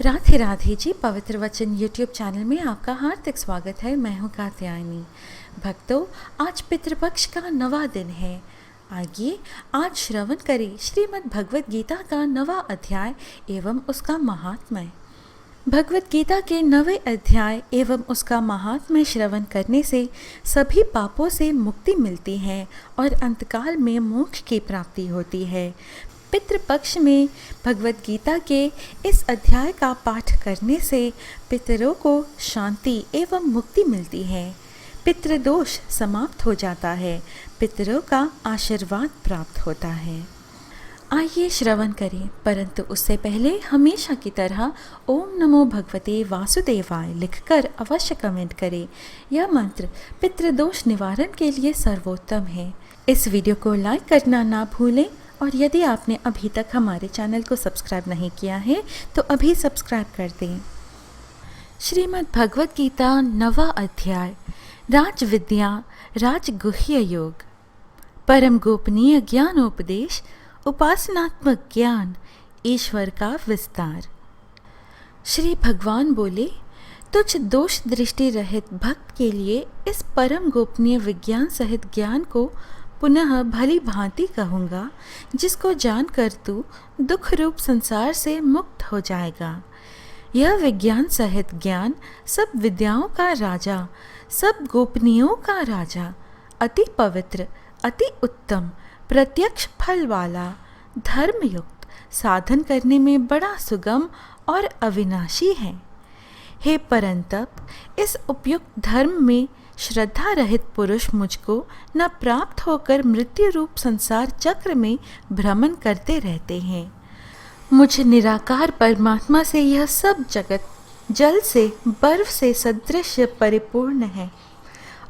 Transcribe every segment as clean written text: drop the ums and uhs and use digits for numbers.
राधे राधे जी। पवित्र वचन YouTube channel में आपका हार्दिक स्वागत है। मैं हूँ कात्यायनी। भक्तों, आज पितृपक्ष का नवा दिन है। आइए आज श्रवण करें श्रीमद् भगवत गीता का नवा अध्याय एवं उसका महात्म्य। भगवत गीता के 9वें अध्याय एवं उसका महात्म्य श्रवण करने से सभी पापों से मुक्ति मिलती है और अंतकाल में मोक्ष की प्राप्ति होती है। पितृपक्ष में भगवत गीता के इस अध्याय का पाठ करने से पितरों को शांति एवं मुक्ति मिलती है। पितृदोष समाप्त हो जाता है, पितरों का आशीर्वाद प्राप्त होता है। आइए श्रवण करें, परंतु उससे पहले हमेशा की तरह ओम नमो भगवते वासुदेवाय लिखकर अवश्य कमेंट करें। यह मंत्र पितृदोष निवारण के लिए सर्वोत्तम है। इस वीडियो को लाइक करना ना भूलें और यदि आपने अभी तक हमारे चैनल को सब्सक्राइब नहीं किया है तो अभी सब्सक्राइब कर दें। श्रीमद् भगवत गीता 9वां अध्याय राज विद्या राजगुह्य योग। परम गोपनीय ज्ञानोपदेश, उपासनात्मक ज्ञान, ईश्वर का विस्तार। श्री भगवान बोले, तुझ दोष दृष्टि रहित भक्त के लिए इस परम गोपनीय विज्ञान सहित ज्ञान को पुनः भली भांति कहूँगा, जिसको जानकर तू दुख रूप संसार से मुक्त हो जाएगा। यह विज्ञान सहित ज्ञान सब विद्याओं का राजा, सब गोपनीयों का राजा, अति पवित्र, अति उत्तम, प्रत्यक्ष फल वाला, धर्मयुक्त, साधन करने में बड़ा सुगम और अविनाशी है। हे परंतप, इस उपयुक्त धर्म में श्रद्धा रहित पुरुष मुझको न प्राप्त होकर मृत्यु रूप संसार चक्र में भ्रमण करते रहते हैं। मुझ निराकार परमात्मा से यह सब जगत जल से, बर्फ से सदृश परिपूर्ण है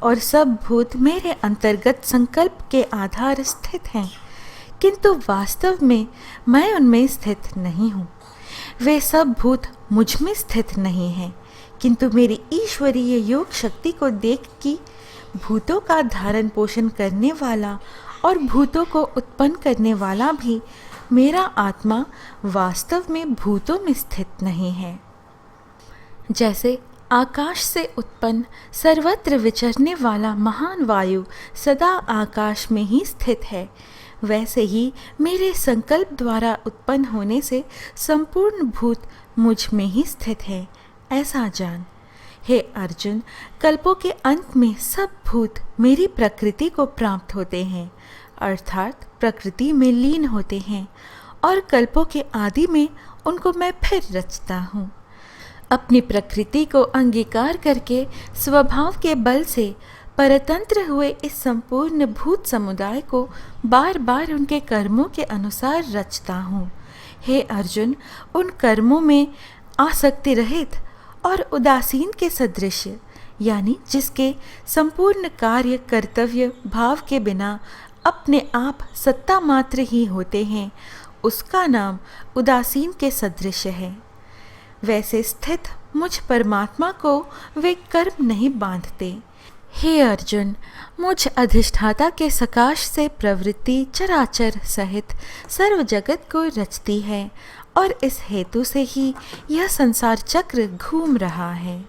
और सब भूत मेरे अंतर्गत संकल्प के आधार स्थित हैं, किंतु वास्तव में मैं उनमें स्थित नहीं हूँ। वे सब भूत मुझ में स्थित नहीं हैं, किंतु मेरी ईश्वरीय योग शक्ति को देख कि भूतों का धारण पोषण करने वाला और भूतों को उत्पन्न करने वाला भी मेरा आत्मा वास्तव में भूतों में स्थित नहीं है। जैसे आकाश से उत्पन्न सर्वत्र विचरने वाला महान वायु सदा आकाश में ही स्थित है, वैसे ही मेरे संकल्प द्वारा उत्पन्न होने से संपूर्ण भूत मुझ में ही स्थित है, ऐसा जान। हे अर्जुन, कल्पों के अंत में सब भूत मेरी प्रकृति को प्राप्त होते हैं, अर्थात प्रकृति में लीन होते हैं, और कल्पों के आदि में उनको मैं फिर रचता हूँ। अपनी प्रकृति को अंगीकार करके स्वभाव के बल से परतंत्र हुए इस संपूर्ण भूत समुदाय को बार बार उनके कर्मों के अनुसार रचता हूँ। हे अर्जुन, उन कर्मों में आसक्ति रहित और उदासीन के सदृश, यानी जिसके संपूर्ण कार्य कर्तव्य भाव के बिना अपने आप सत्ता मात्र ही होते हैं, उसका नाम उदासीन के सदृश है। वैसे स्थित मुझ परमात्मा को वे कर्म नहीं बांधते। हे अर्जुन, मुझ अधिष्ठाता के सकाश से प्रवृत्ति चराचर सहित सर्व जगत को रचती है और इस हेतु से ही यह संसार चक्र घूम रहा है।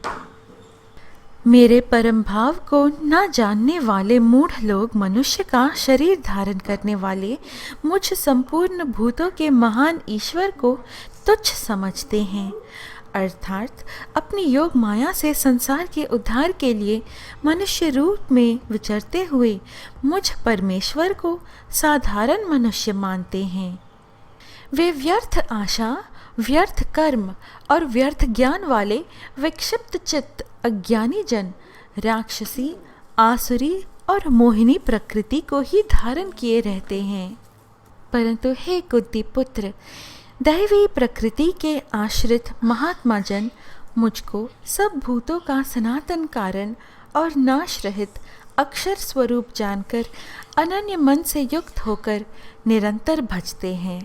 मेरे परम भाव को न जानने वाले मूढ़ लोग मनुष्य का शरीर धारण करने वाले मुझ संपूर्ण भूतों के महान ईश्वर को तुच्छ समझते हैं, अर्थात अपनी योग माया से संसार के उद्धार के लिए मनुष्य रूप में विचरते हुए मुझ परमेश्वर को साधारण मनुष्य मानते हैं। वे व्यर्थ आशा, व्यर्थ कर्म और व्यर्थ ज्ञान वाले विक्षिप्त चित्त अज्ञानी जन राक्षसी, आसुरी और मोहिनी प्रकृति को ही धारण किए रहते हैं। परंतु हे कुंती पुत्र, दैवी प्रकृति के आश्रित महात्मा जन मुझको सब भूतों का सनातन कारण और नाश रहित अक्षर स्वरूप जानकर अनन्य मन से युक्त होकर निरंतर भजते हैं।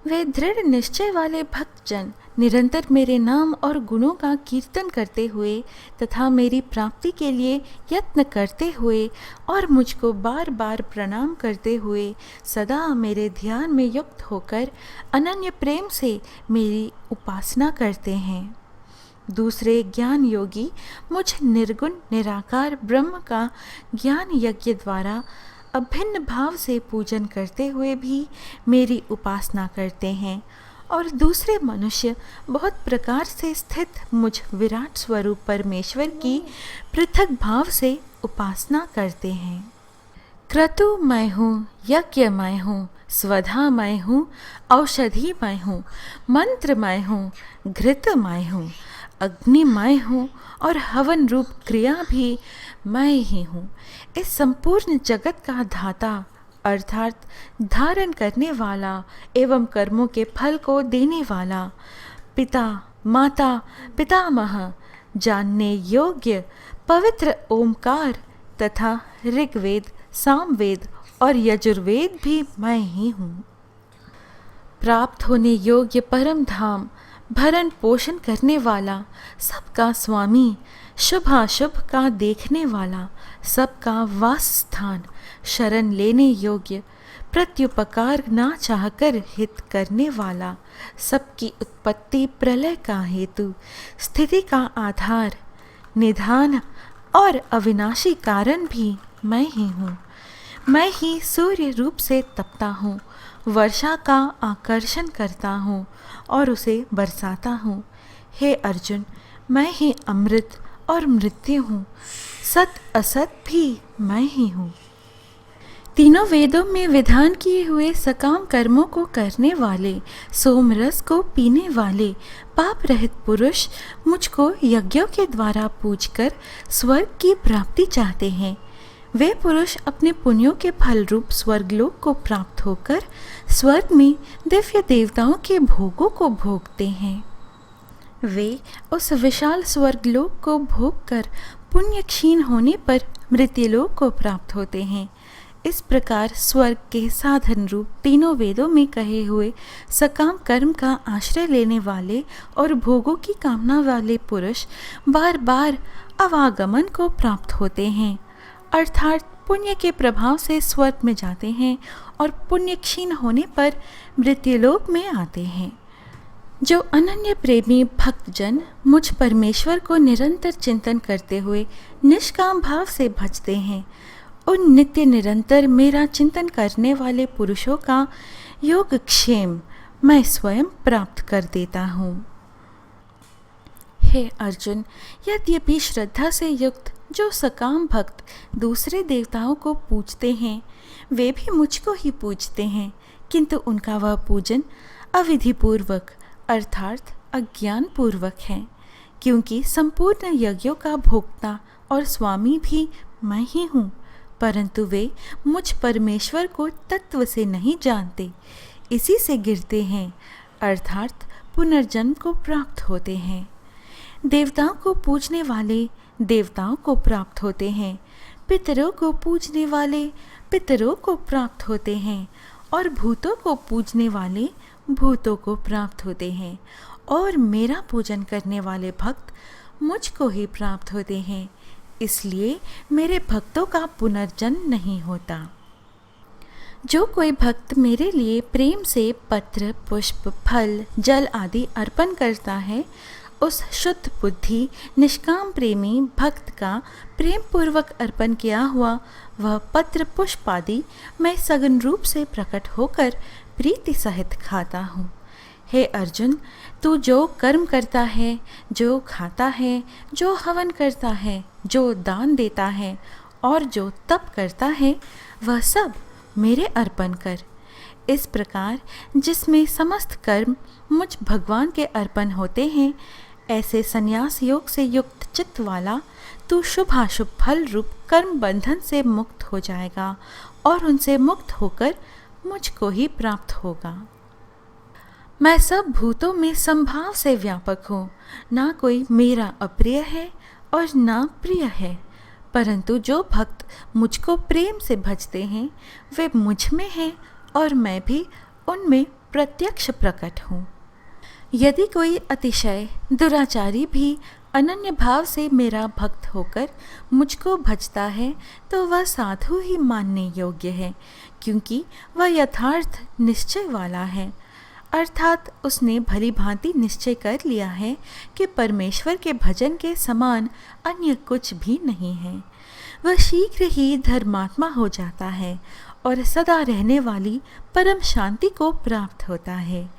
वे दृढ़ निश्चय वाले भक्तजन निरंतर मेरे नाम और गुणों का कीर्तन करते हुए तथा मेरी प्राप्ति के लिए यत्न करते हुए और मुझको बार बार प्रणाम करते हुए सदा मेरे ध्यान में युक्त होकर अनन्य प्रेम से मेरी उपासना करते हैं। दूसरे ज्ञान योगी मुझ निर्गुण निराकार ब्रह्म का ज्ञान यज्ञ द्वारा अभिन्न भाव से पूजन करते हुए भी मेरी उपासना करते हैं, और दूसरे मनुष्य बहुत प्रकार से स्थित मुझ विराट स्वरूप परमेश्वर की पृथक भाव से उपासना करते हैं। क्रतु मैं हूँ, यज्ञ मैं हूँ, स्वधा मैं हूँ, औषधि मैं हूँ, मंत्र मैं हूँ, घृत मैं हूँ, अग्नि मैं हूँ और हवन रूप क्रिया भी मैं ही हूँ। इस संपूर्ण जगत का धाता अर्थात धारण करने वाला एवं कर्मों के फल को देने वाला, पिता माता पितामह, जानने योग्य पवित्र ओमकार तथा ऋग्वेद सामवेद और यजुर्वेद भी मैं ही हूँ। प्राप्त होने योग्य परम धाम, भरण पोषण करने वाला, सबका स्वामी, शुभाशुभ का देखने वाला, सबका वास स्थान, शरण लेने योग्य, प्रत्युपकार ना चाहकर हित करने वाला, सबकी उत्पत्ति प्रलय का हेतु, स्थिति का आधार, निधान और अविनाशी कारण भी मैं ही हूँ। मैं ही सूर्य रूप से तपता हूँ, वर्षा का आकर्षण करता हूँ और उसे बरसाता हूँ। हे अर्जुन, मैं ही अमृत और मृत्यु हूँ, सत असत भी मैं ही हूँ। तीनों वेदों में विधान किए हुए सकाम कर्मों को करने वाले, सोमरस को पीने वाले, पाप रहित पुरुष मुझको यज्ञों के द्वारा पूजकर स्वर्ग की प्राप्ति चाहते हैं। वे पुरुष अपने पुण्यों के फल रूप स्वर्गलोक को प्राप्त होकर स्वर्ग में दिव्य देवताओं के भोगों को भोगते हैं। वे उस विशाल स्वर्गलोक को भोग कर पुण्य क्षीण होने पर मृत्युलोक को प्राप्त होते हैं। इस प्रकार स्वर्ग के साधन रूप तीनों वेदों में कहे हुए सकाम कर्म का आश्रय लेने वाले और भोगों की कामना वाले पुरुष बार बार अवागमन को प्राप्त होते हैं, अर्थात पुण्य के प्रभाव से स्वर्ग में जाते हैं और पुण्य क्षीण होने पर मृत्युलोक में आते हैं। जो अनन्य प्रेमी भक्तजन मुझ परमेश्वर को निरंतर चिंतन करते हुए निष्काम भाव से भजते हैं, उन नित्य निरंतर मेरा चिंतन करने वाले पुरुषों का योगक्षेम मैं स्वयं प्राप्त कर देता हूँ। हे अर्जुन, यद्यपि श्रद्धा से युक्त जो सकाम भक्त दूसरे देवताओं को पूजते हैं, वे भी मुझको ही पूजते हैं, किंतु उनका वह पूजन अविधिपूर्वक अर्थात अज्ञान पूर्वक है, क्योंकि संपूर्ण यज्ञों का भोक्ता और स्वामी भी मैं ही हूँ, परंतु वे मुझ परमेश्वर को तत्व से नहीं जानते, इसी से गिरते हैं अर्थात पुनर्जन्म को प्राप्त होते हैं। देवताओं को पूजने वाले देवताओं को प्राप्त होते हैं, पितरों को पूजने वाले पितरों को प्राप्त होते हैं और भूतों को पूजने वाले भूतों को प्राप्त होते हैं, और मेरा पूजन करने वाले भक्त मुझको ही प्राप्त होते हैं। इसलिए मेरे भक्तों का पुनर्जन्म नहीं होता। जो कोई भक्त मेरे लिए प्रेम से पत्र, पुष्प, फल, जल आदि अर्पण करता है, उस शुद्ध बुद्धि निष्काम प्रेमी भक्त का प्रेम पूर्वक अर्पण किया हुआ वह पत्र पुष्प आदि मैं सघन रूप से प्रकट होकर प्रीति सहित खाता हूँ। हे अर्जुन, तू जो कर्म करता है, जो खाता है, जो हवन करता है, जो दान देता है और जो तप करता है, वह सब मेरे अर्पण कर। इस प्रकार जिसमें समस्त कर्म मुझ भगवान के अर्पण होते हैं, ऐसे संन्यास योग से युक्त चित्त वाला तू शुभाशुभ फल रूप कर्म बंधन से मुक्त हो जाएगा और उनसे मुक्त होकर मुझको ही प्राप्त होगा। मैं सब भूतों में संभाव से व्यापक हूँ, ना कोई मेरा अप्रिय है और ना प्रिय है, परंतु जो भक्त मुझको प्रेम से भजते हैं वे मुझ में हैं और मैं भी उनमें प्रत्यक्ष प्रकट हूँ। यदि कोई अतिशय दुराचारी भी अनन्य भाव से मेरा भक्त होकर मुझको भजता है तो वह साधु ही मानने योग्य है, क्योंकि वह यथार्थ निश्चय वाला है, अर्थात उसने भली भांति निश्चय कर लिया है कि परमेश्वर के भजन के समान अन्य कुछ भी नहीं है। वह शीघ्र ही धर्मात्मा हो जाता है और सदा रहने वाली परम शांति को प्राप्त होता है।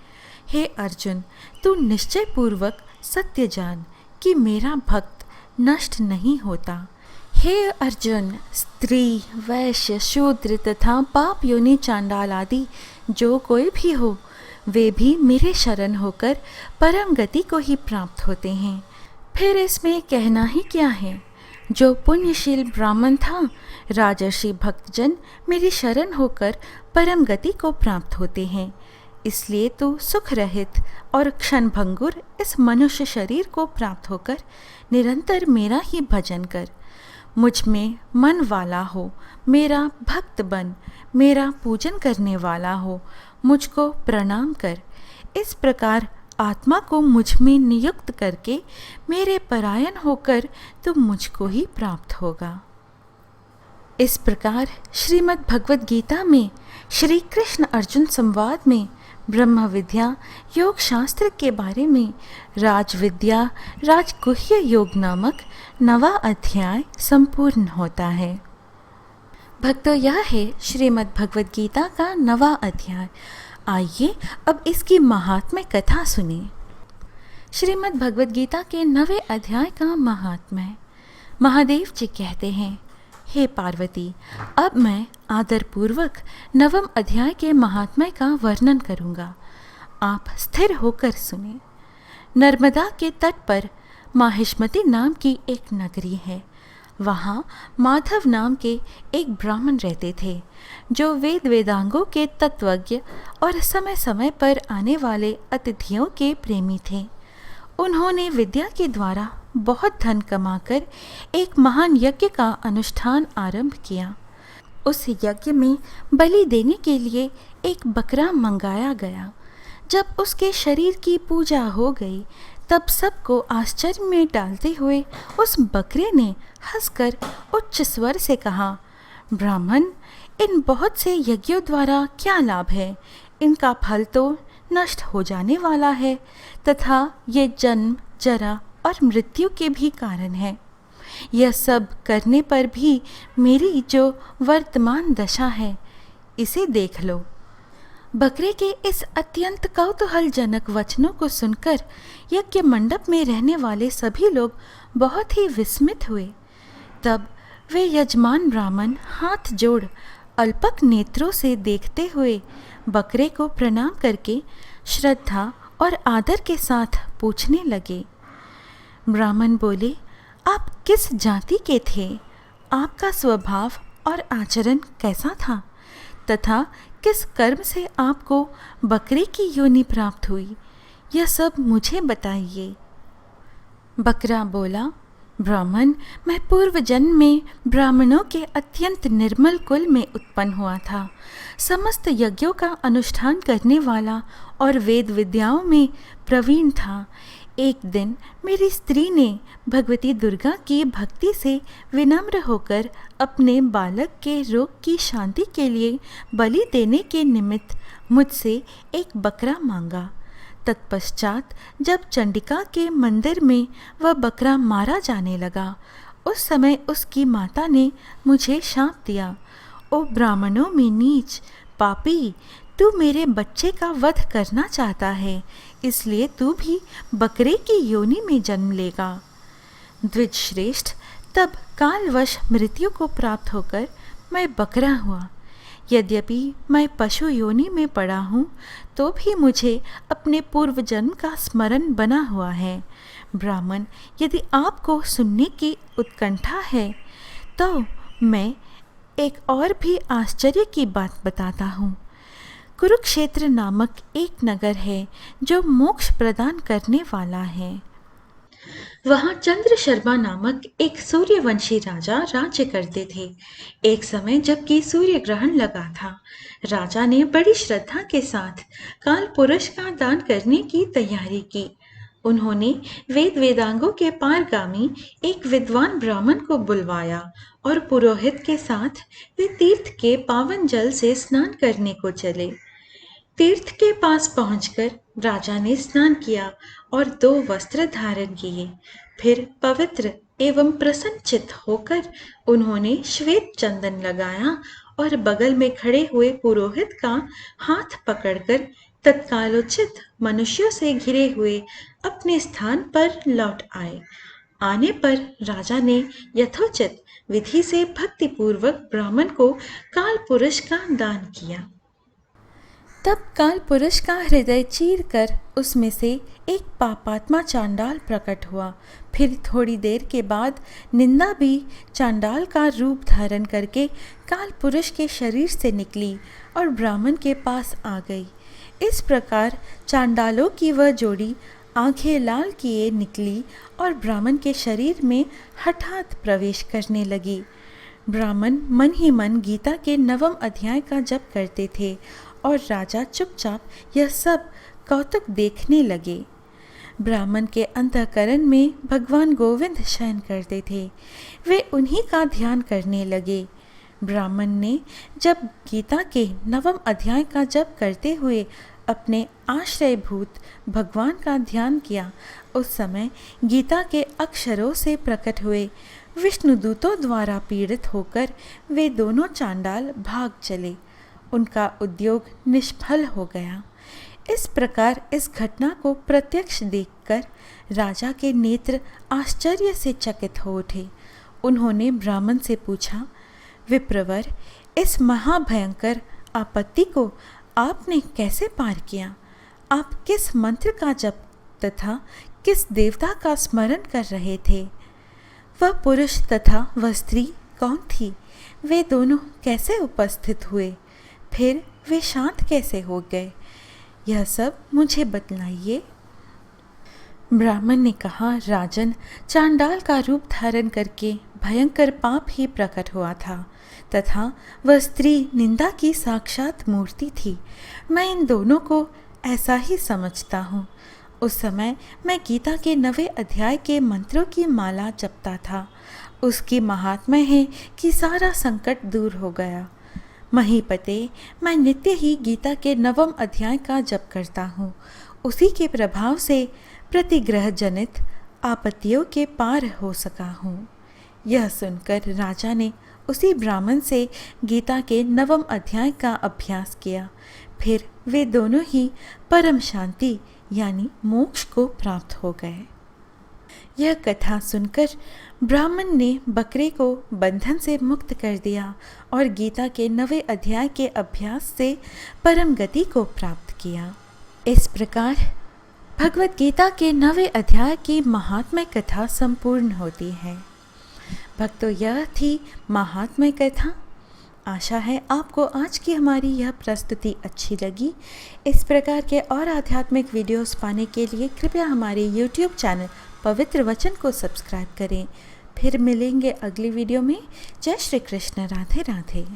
हे अर्जुन, तू निश्चय पूर्वक सत्य जान कि मेरा भक्त नष्ट नहीं होता। हे अर्जुन, स्त्री, वैश्य, शूद्र तथा पाप योनि चांडाल आदि जो कोई भी हो, वे भी मेरे शरण होकर परम गति को ही प्राप्त होते हैं। फिर इसमें कहना ही क्या है। जो पुण्यशील ब्राह्मण था, राजर्षि भक्तजन मेरी शरण होकर परम गति को प्राप्त होते हैं। इसलिए तू सुख रहित और क्षणभंगुर इस मनुष्य शरीर को प्राप्त होकर निरंतर मेरा ही भजन कर। मुझ में मन वाला हो, मेरा भक्त बन, मेरा पूजन करने वाला हो, मुझको प्रणाम कर। इस प्रकार आत्मा को मुझ में नियुक्त करके मेरे परायण होकर तुम मुझको ही प्राप्त होगा। इस प्रकार श्रीमद् भगवद गीता में श्री कृष्ण अर्जुन संवाद में ब्रह्म विद्या योग शास्त्र के बारे में राजविद्या राजगुह्य योग नामक 9वां अध्याय संपूर्ण होता है। भक्तों, यह है श्रीमद् भगवद गीता का 9वां अध्याय। आइए अब इसकी महात्म्य कथा सुने। श्रीमद् भगवद गीता के 9वें अध्याय का महात्म्य। महादेव जी कहते हैं, हे पार्वती, अब मैं आदरपूर्वक 9वें अध्याय के महात्म्य का वर्णन करूंगा। आप स्थिर होकर सुने। नर्मदा के तट पर माहिष्मति नाम की एक नगरी है। वहाँ माधव नाम के एक ब्राह्मण रहते थे, जो वेद वेदांगों के तत्वज्ञ और समय समय पर आने वाले अतिथियों के प्रेमी थे। उन्होंने विद्या के द्वारा बहुत धन कमाकर एक महान यज्ञ का अनुष्ठान आरंभ किया। उस यज्ञ में बलि देने के लिए एक बकरा मंगाया गया। जब उसके शरीर की पूजा हो गई, तब सबको आश्चर्य में डालते हुए उस बकरे ने हंसकर उच्च स्वर से कहा, ब्राह्मण, इन बहुत से यज्ञों द्वारा क्या लाभ है? इनका फल तो नष्ट हो जाने वाला है तथा ये जन्म, जरा और मृत्यु के भी कारण है। यह सब करने पर भी मेरी जो वर्तमान दशा है, इसे देख लो। बकरे के इस अत्यंत कौतूहलजनक वचनों को सुनकर यज्ञ मंडप में रहने वाले सभी लोग बहुत ही विस्मित हुए। तब वे यजमान ब्राह्मण हाथ जोड़ अल्पक नेत्रों से देखते हुए बकरे को प्रणाम करके श्रद्धा और आदर के साथ पूछने लगे। ब्राह्मण बोले, आप किस जाति के थे? आपका स्वभाव और आचरण कैसा था? तथा किस कर्म से आपको बकरे की योनि प्राप्त हुई? यह सब मुझे बताइए। बकरा बोला, ब्राह्मण, मैं पूर्व जन्म में ब्राह्मणों के अत्यंत निर्मल कुल में उत्पन्न हुआ था। समस्त यज्ञों का अनुष्ठान करने वाला और वेद विद्याओं में प्रवीण था। एक दिन मेरी स्त्री ने भगवती दुर्गा की भक्ति से विनम्र होकर अपने बालक के रोग की शांति के लिए बलि देने के निमित्त मुझसे एक बकरा मांगा। तत्पश्चात जब चंडिका के मंदिर में वह बकरा मारा जाने लगा, उस समय उसकी माता ने मुझे शाप दिया, ओ ब्राह्मणों में नीच, पापी, तू मेरे बच्चे का वध करना चाहता है, इसलिए तू भी बकरे की योनि में जन्म लेगा। द्विज श्रेष्ठ, तब कालवश मृत्यु को प्राप्त होकर मैं बकरा हुआ। यद्यपि मैं पशु योनि में पड़ा हूँ, तो भी मुझे अपने पूर्व जन्म का स्मरण बना हुआ है। ब्राह्मण, यदि आपको सुनने की उत्कंठा है तो मैं एक और भी आश्चर्य की बात बताता हूँ। कुरुक्षेत्र नामक एक नगर है जो मोक्ष प्रदान करने वाला है। वहां चंद्र शर्मा नामक एक सूर्यवंशी राजा राज्य करते थे। एक समय जबकि सूर्य ग्रहण लगा था, राजा ने बड़ी श्रद्धा के साथ काल पुरुष का दान करने की तैयारी की। उन्होंने वेद वेदांगों के पारगामी एक विद्वान ब्राह्मण को बुलवाया और पुरोहित के साथ वे तीर्थ के पावन जल से स्नान करने को चले। तीर्थ के पास पहुंचकर राजा ने स्नान किया और 2 वस्त्र धारण किए। फिर पवित्र एवं प्रसन्नचित्त होकर उन्होंने श्वेत चंदन लगाया और बगल में खड़े हुए पुरोहित का हाथ पकड़कर तत्कालोचित मनुष्यों से घिरे हुए अपने स्थान पर लौट आए। आने पर राजा ने यथोचित विधि से भक्तिपूर्वक ब्राह्मण को काल पुरुष का दान किया। तब काल पुरुष का हृदय चीर कर उसमें से एक पापात्मा चांडाल प्रकट हुआ। फिर थोड़ी देर के बाद निंदा भी चांडाल का रूप धारण करके काल पुरुष के शरीर से निकली और ब्राह्मण के पास आ गई। इस प्रकार चांडालों की वह जोड़ी आंखें लाल किए निकली और ब्राह्मण के शरीर में हठात प्रवेश करने लगी। ब्राह्मण मन ही मन गीता के 9वें अध्याय का जप करते थे और राजा चुपचाप यह सब कौतुक देखने लगे। ब्राह्मण के अंतःकरण में भगवान गोविंद शयन करते थे, वे उन्हीं का ध्यान करने लगे। ब्राह्मण ने जब गीता के 9वें अध्याय का जप करते हुए अपने आश्रयभूत भगवान का ध्यान किया, उस समय गीता के अक्षरों से प्रकट हुए विष्णुदूतों द्वारा पीड़ित होकर वे दोनों चांडाल भाग चले। उनका उद्योग निष्फल हो गया। इस प्रकार इस घटना को प्रत्यक्ष देखकर राजा के नेत्र आश्चर्य से चकित हो उठे। उन्होंने ब्राह्मण से पूछा, विप्रवर, इस महाभयंकर आपत्ति को आपने कैसे पार किया? आप किस मंत्र का जप तथा किस देवता का स्मरण कर रहे थे? वह पुरुष तथा वह स्त्री कौन थी? वे दोनों कैसे उपस्थित हुए? फिर वे शांत कैसे हो गए? यह सब मुझे बतलाइए। ब्राह्मण ने कहा, राजन, चांडाल का रूप धारण करके भयंकर पाप ही प्रकट हुआ था तथा वह स्त्री निंदा की साक्षात मूर्ति थी। मैं इन दोनों को ऐसा ही समझता हूँ। उस समय मैं गीता के 9वें अध्याय के मंत्रों की माला जपता था। उसकी महात्म्य है कि सारा संकट दूर हो गया। महीपते, मैं नित्य ही गीता के 9वें अध्याय का जप करता हूँ। उसी के प्रभाव से प्रतिग्रह जनित आपत्तियों के पार हो सका हूँ। यह सुनकर राजा ने उसी ब्राह्मण से गीता के 9वें अध्याय का अभ्यास किया। फिर वे दोनों ही परम शांति यानी मोक्ष को प्राप्त हो गए। यह कथा सुनकर ब्राह्मण ने बकरे को बंधन से मुक्त कर दिया और गीता के 9वें अध्याय के अभ्यास से परम गति को प्राप्त किया। इस प्रकार भगवत गीता के 9वें अध्याय की महात्म्य कथा संपूर्ण होती है। भक्तों, यह थी महात्म्य कथा। आशा है आपको आज की हमारी यह प्रस्तुति अच्छी लगी। इस प्रकार के और आध्यात्मिक वीडियोस पाने के लिए कृपया हमारे YouTube चैनल पवित्र वचन को सब्सक्राइब करें। फिर मिलेंगे अगली वीडियो में। जय श्री कृष्ण। राधे राधे।